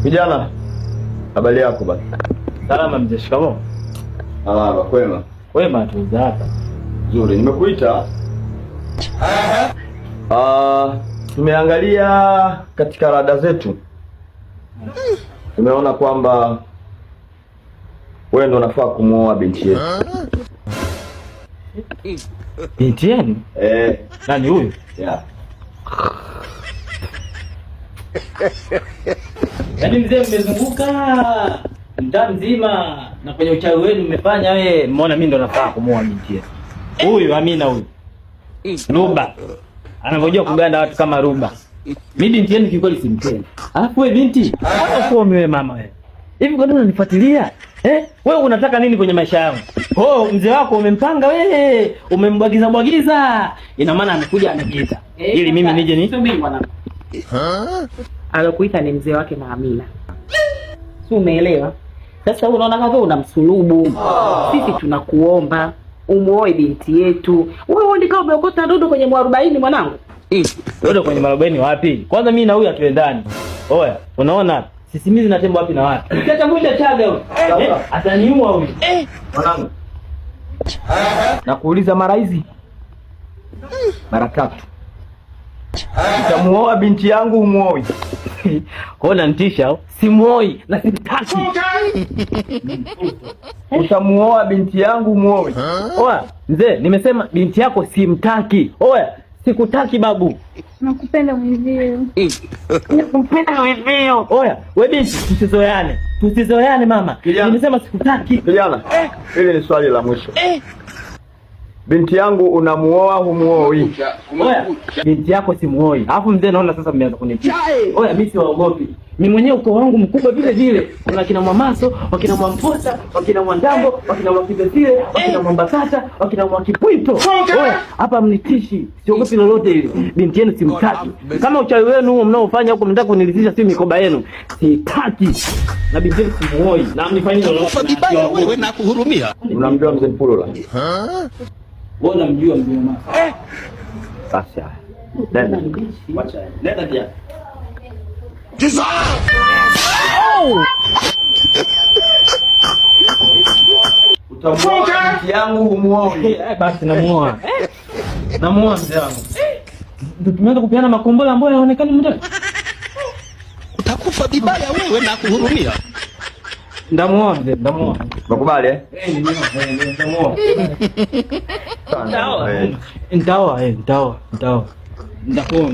Vijana, habari yako basi? Salama mzee, shikamoo. Salama, kwema. Kwema tu za hapa. Nzuri, nimekuita. Tumeangalia katika rada zetu. Tumeona kwamba wewe ndo unafaa kumuoa binti yetu. Binti yenu? Nani huyu? Yeah. Yaani mzee, mmezunguka mtaa mzima na kwenye uchawi wenu mmefanya wewe, mmeona mimi ndo nafaa kumuoa binti yetu. Huyu Amina huyu. Ruba. Anangojea kuganda watu kama Ruba. Mimi binti yenu kikweli simpendi. Alafu wewe binti, hapo wewe mama wewe. Hivi kwa nini unanifuatilia? Wewe unataka nini kwenye maisha yangu? Mzee wako umempanga wewe, umembwagiza. Ina maana amekuja anajiita. Ili mimi nije ni subiri mwanangu. Alokuita ni mzee wake na Amina. Si umeelewa? Sasa unaona kama unamsulubu. Sisi tunakuomba umuoe binti yetu. Wewe ndio kama umeokota ndodo kwenye 40 mwanangu. Ndodo kwenye 40 wapi? Kwanza mimi na huyu atuendani. Oya, unaona sisimizi na tembo wapi na wapi? Ukiacha mwita chaga huyu. Ataniua huyu. Mwanangu. Nakuuliza mara hizi. Mara 3. Utamuoa binti yangu umuoi? Ona nitisha, simuoi na sitaki. Utamuoa binti yangu umuoi? Oya, mzee, nimesema binti yako simtaki. Oya, sikutaki babu. Nakupenda mwenzio. Nakupenda mwenzio. Oya, wewe binti, tusizoeane mama. Nimesema sikutaki. Kijana, hili ni swali la mwisho. Binti yangu unamuoa humuoi? Oya, binti yako simuoi. Alafu mzee naona sasa mmeanza kunitia. Oya, mimi siwaogopi. Mimi mwenyewe uko wangu mkubwa vile vile. Kuna kina Mwamaso, wakina Mwamposa, wakina Mwandambo, wakina Mwakibesile, wakina Mwambakata, wakina Mwakipwito. Oya, hapa mnitishi. Siogopi lolote hili. Binti yenu simtaki. Kama uchawi wenu huo mnaofanya huko mnataka kunilizisha si mikoba yenu. Sitaki. Na binti yenu simuoi. Na mnifanyie lolote. Wewe na kuhurumia. Unamjua mzee Mpulula? Wewe unamjua mzee mama? Basi. Nenda. Wacha. Nenda dia. Utamuoa binti yangu humuoi? Basi namuoa. Namuoa mzee wangu. Ndio tumeanza kupeana makombola ambayo yaonekani mndani. Utakufa vibaya wewe na kuhurumia. Ndamuoa mzee, ndamuoa. Nakubali Ndamuoa. Ndaoa. Ndakuoa.